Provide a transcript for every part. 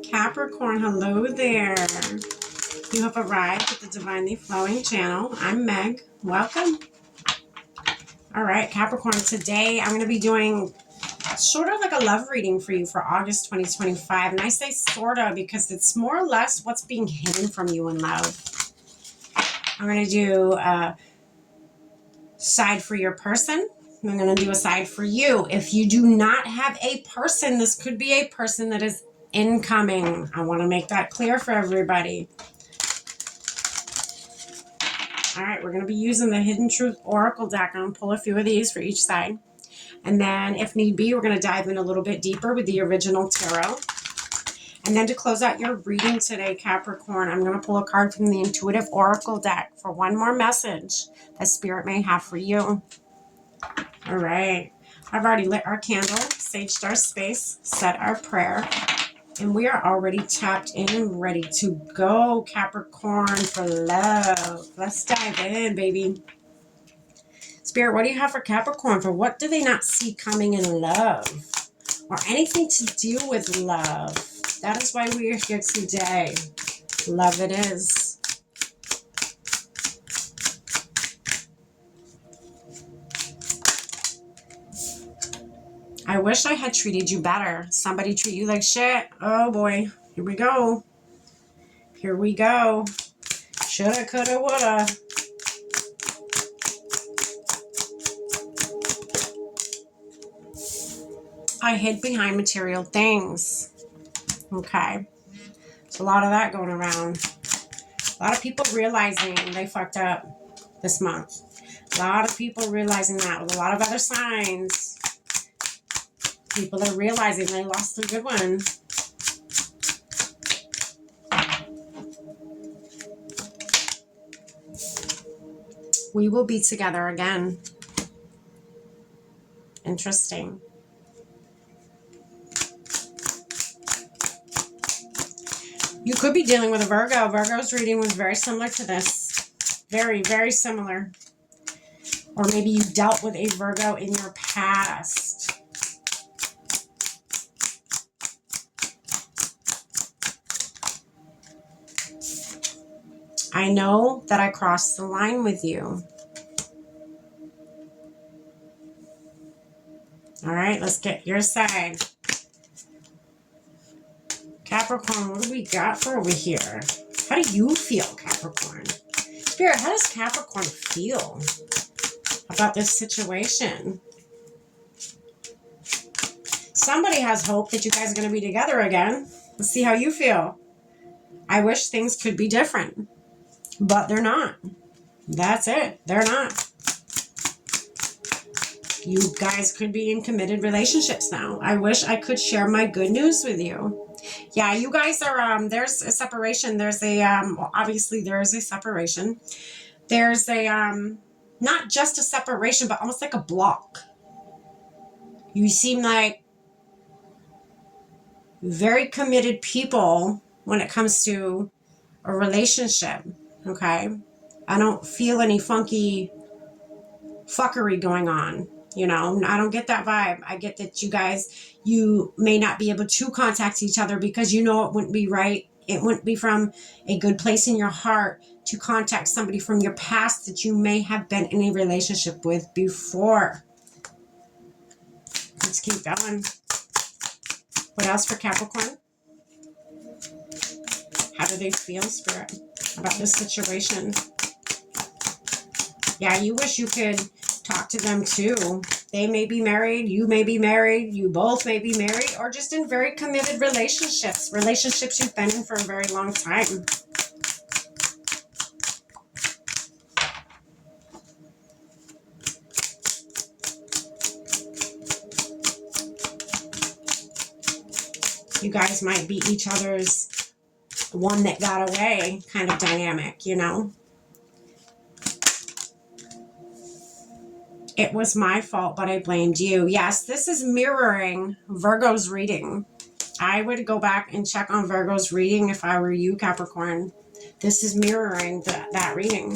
Capricorn, hello there. You have arrived at the Divinely Flowing channel. I'm Meg. Welcome. All right, Capricorn, today I'm going to be doing sort of like a love reading for you for August 2025. And I say sort of because it's more or less what's being hidden from you in love. I'm going to do a side for your person. I'm going to do a side for you. If you do not have a person, this could be a person that is incoming. I want to make that clear for everybody. All right, we're going to be using the Hidden Truth Oracle deck. I'm going to pull a few of these for each side. And then, if need be, we're going to dive in a little bit deeper with the original tarot. And then to close out your reading today, Capricorn, I'm going to pull a card from the Intuitive Oracle deck for one more message that Spirit may have for you. All right. I've already lit our candle, saged our space, said our prayer. And we are already tapped in and ready to go, Capricorn, for love. Let's dive in, baby. Spirit, what do you have for Capricorn? For what do they not see coming in love? Or anything to do with love? That is why we are here today. Love it is. I wish I had treated you better. Somebody treat you like shit. Oh boy. Here we go. Here we go. Shoulda, coulda, woulda. I hid behind material things. Okay. There's a lot of that going around. A lot of people realizing they fucked up this month. A lot of people realizing that with a lot of other signs. People are realizing they lost a good one. We will be together again. Interesting. You could be dealing with a Virgo. Virgo's reading was very similar to this. Very, very similar. Or maybe you dealt with a Virgo in your past. I know that I crossed the line with you. All right, let's get your side. Capricorn, what do we got for over here? How do you feel, Capricorn? Spirit, how does Capricorn feel about this situation? Somebody has hope that you guys are going to be together again. Let's see how you feel. I wish things could be different, but they're not. That's it. They're not. You guys could be in committed relationships now. I wish I could share my good news with you. Yeah, you guys are, there's a separation. There's a, well, obviously there is a separation. There's a, not just a separation, but almost like a block. You seem like very committed people when it comes to a relationship, okay? I don't feel any funky fuckery going on. You know, I don't get that vibe. I get that you guys, you may not be able to contact each other because you know it wouldn't be right. It wouldn't be from a good place in your heart to contact somebody from your past that you may have been in a relationship with before. Let's keep going. What else for Capricorn? How do they feel, Spirit, about this situation? Yeah, you wish you could talk to them too. They may be married, you may be married, you both may be married, or just in very committed relationships. Relationships you've been in for a very long time. You guys might be each other's one that got away kind of dynamic, you know? It was my fault, but I blamed you. Yes, this is mirroring Virgo's reading. I would go back and check on Virgo's reading if I were you, Capricorn. This is mirroring that reading.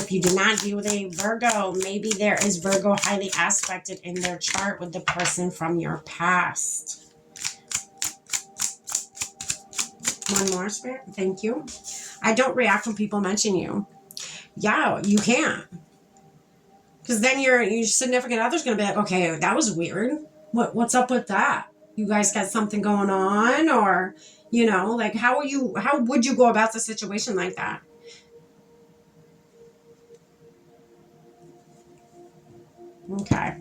if you did not deal with a Virgo, maybe there is Virgo highly aspected in their chart with the person from your past. One more, Spirit. Thank you. I don't react when people mention you. Yeah, you can't. Because then your significant other's going to be like, okay, that was weird. What's up with that? You guys got something going on? Or, you know, like how would you go about the situation like that? Okay.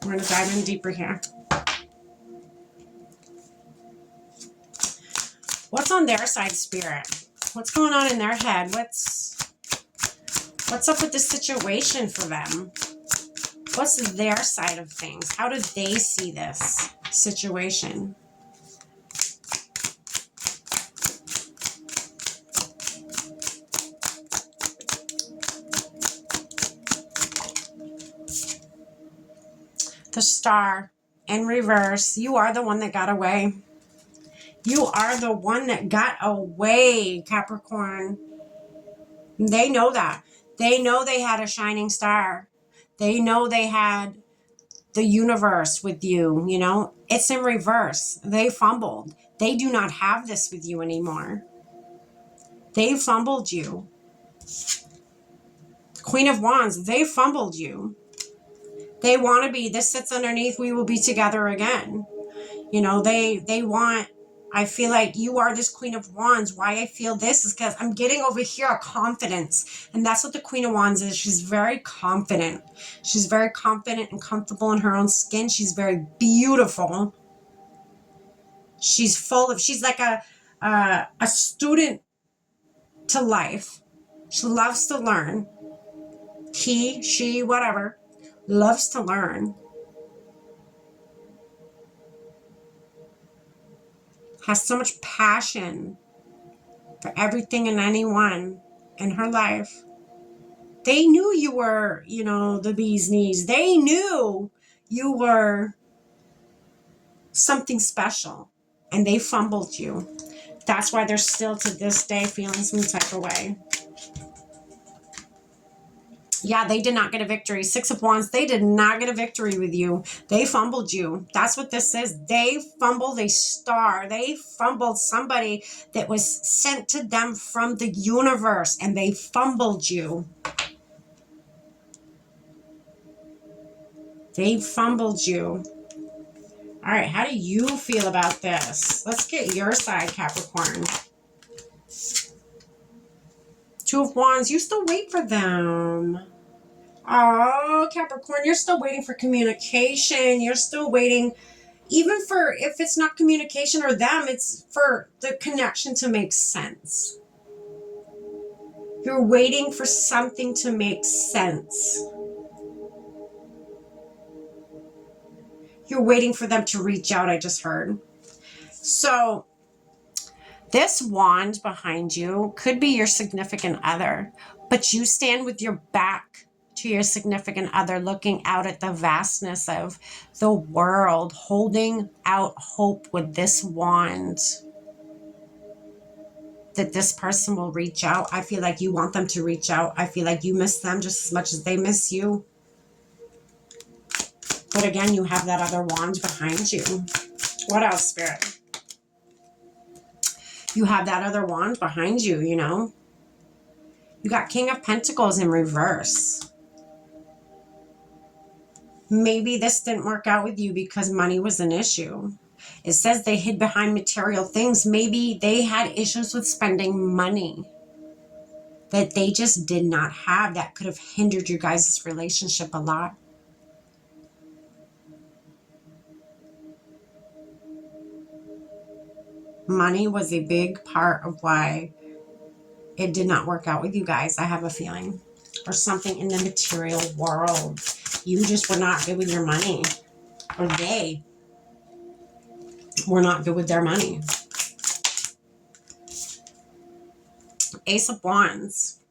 We're going to dive in deeper here. What's on their side, Spirit? What's going on in their head? What's up with this situation for them? What's their side of things? How do they see this situation? The Star in reverse. You are the one that got away. You are the one that got away, Capricorn. They know that. They know they had a shining star. They know they had the universe with you, you know. It's in reverse. They fumbled. They do not have this with you anymore. They fumbled you. Queen of Wands, they fumbled you. They want to be, this sits underneath, we will be together again. You know, they want, I feel like you are this Queen of Wands. Why I feel this is because I'm getting over here a confidence. And that's what the Queen of Wands is. She's very confident. She's very confident and comfortable in her own skin. She's very beautiful. She's full of, she's like a student to life. She loves to learn. He, she, whatever, loves to learn. Has so much passion for everything and anyone in her life. They knew you were, you know, the bee's knees. They knew you were something special, and they fumbled you. That's why they're still to this day feeling some type of way. Yeah, they did not get a victory. Six of Wands, they did not get a victory with you. They fumbled you. That's what this is. They fumbled a star. They fumbled somebody that was sent to them from the universe, and they fumbled you. They fumbled you. All right, how do you feel about this? Let's get your side, Capricorn. Two of Wands, you still wait for them. Oh, Capricorn, you're still waiting for communication. You're still waiting, even for, if it's not communication or them, it's for the connection to make sense. You're waiting for something to make sense. You're waiting for them to reach out, I just heard. So this wand behind you could be your significant other, but you stand with your back to your significant other, looking out at the vastness of the world, holding out hope with this wand that this person will reach out. I feel like you want them to reach out. I feel like you miss them just as much as they miss you. But again, you have that other wand behind you. What else, Spirit? You have that other wand behind you, you know. You got King of Pentacles in reverse. Maybe this didn't work out with you because money was an issue. It says they hid behind material things. Maybe they had issues with spending money that they just did not have, that could have hindered you guys' relationship a lot. Money was a big part of why it did not work out with you guys, I have a feeling. Or something in the material world. You just were not good with your money. Or they were not good with their money. Ace of Wands.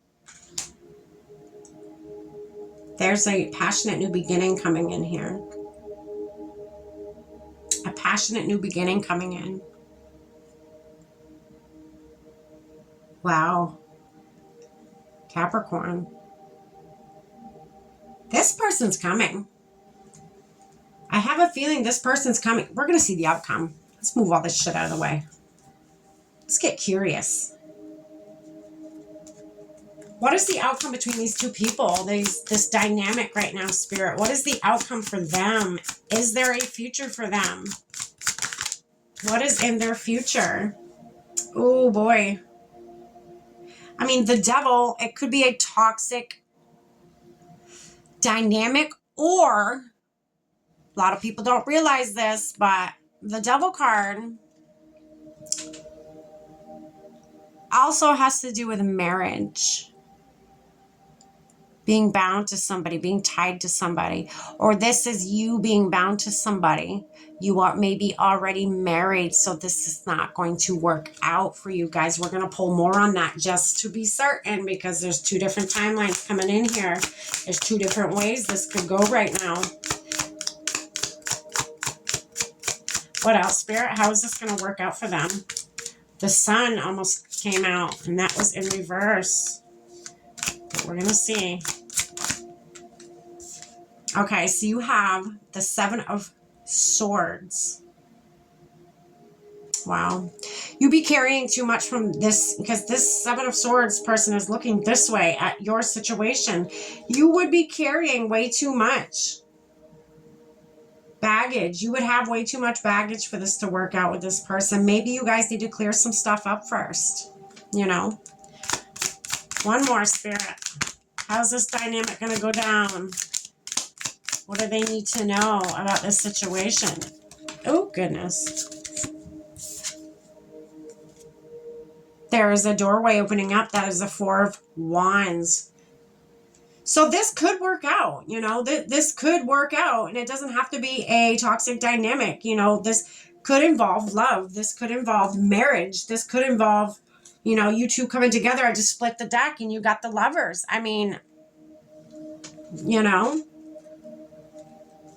There's a passionate new beginning coming in here. A passionate new beginning coming in. Wow. Capricorn. This person's coming. I have a feeling this person's coming. We're going to see the outcome. Let's move all this shit out of the way. Let's get curious. What is the outcome between these two people? This dynamic right now, Spirit. What is the outcome for them? Is there a future for them? What is in their future? Oh, boy. I mean, the devil, it could be a toxic dynamic, or a lot of people don't realize this, but the devil card also has to do with marriage. Being bound to somebody, being tied to somebody, or this is you being bound to somebody. You are maybe already married, so this is not going to work out for you guys. We're going to pull more on that just to be certain, because there's two different timelines coming in here. There's two different ways this could go right now. What else, Spirit? How is this going to work out for them? The Sun almost came out, and that was in reverse. But we're going to see. Okay, so you have the Seven of Swords. Wow. You be carrying too much from this, because this Seven of Swords person is looking this way at your situation. You would be carrying way too much baggage. You would have way too much baggage for this to work out with this person. Maybe you guys need to clear some stuff up first, you know. One more, Spirit. How's this dynamic going to go down? What do they need to know about this situation? Oh, goodness. There is a doorway opening up. That is the Four of Wands. So this could work out, you know. This could work out, and it doesn't have to be a toxic dynamic. You know, this could involve love. This could involve marriage. This could involve, you know, you two coming together. I just split the deck, and you got the Lovers. I mean, you know.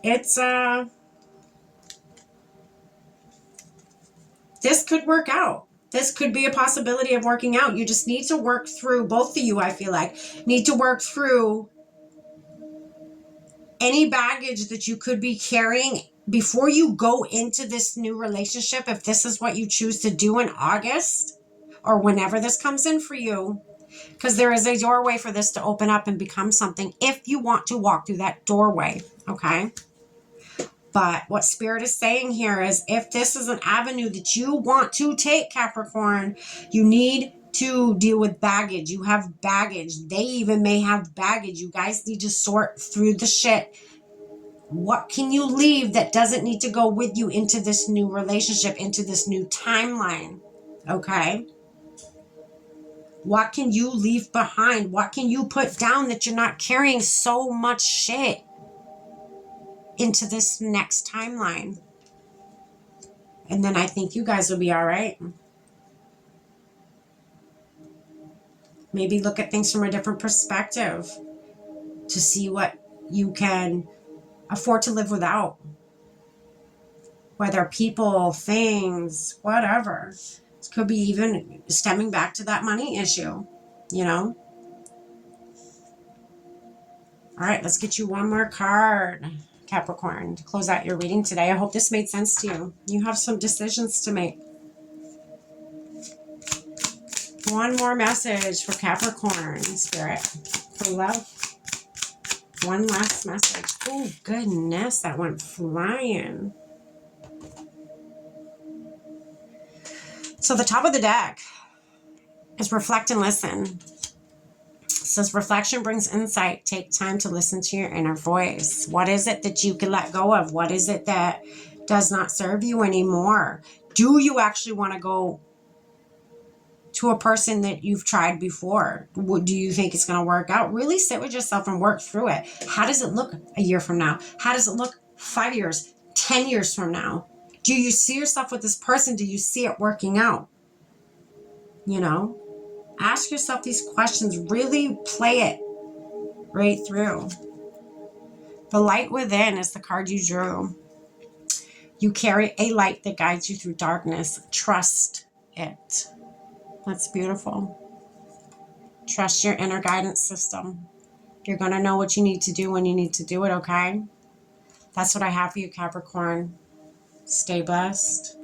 It's, this could work out. This could be a possibility of working out. You just need to work through, both of you, I feel like, need to work through any baggage that you could be carrying before you go into this new relationship. If this is what you choose to do in August or whenever this comes in for you, because there is a doorway for this to open up and become something if you want to walk through that doorway, okay? But what Spirit is saying here is, if this is an avenue that you want to take, Capricorn, you need to deal with baggage. You have baggage. They even may have baggage. You guys need to sort through the shit. What can you leave that doesn't need to go with you into this new relationship, into this new timeline? Okay? What can you leave behind? What can you put down that you're not carrying so much shit into this next timeline? And then I think you guys will be all right. Maybe look at things from a different perspective to see what you can afford to live without. Whether people, things, whatever. This could be even stemming back to that money issue, you know? All right, let's get you one more card, Capricorn, to close out your reading today. I hope this made sense to you. You have some decisions to make. One more message for Capricorn, Spirit, for love. One last message. Oh, goodness, that went flying. So the top of the deck is reflect and listen. It says reflection brings insight. Take time to listen to your inner voice. What is it that you can let go of? What is it that does not serve you anymore? Do you actually want to go to a person that you've tried before? Do you think it's going to work out? Really sit with yourself and work through it. How does it look a year from now? How does it look 5 years, 10 years from now? Do you see yourself with this person? Do you see it working out? You know, ask yourself these questions. Really play it right through. The light within is the card you drew. You carry a light that guides you through darkness. Trust it. That's beautiful. Trust your inner guidance system. You're going to know what you need to do when you need to do it, okay? That's what I have for you, Capricorn. Stay blessed.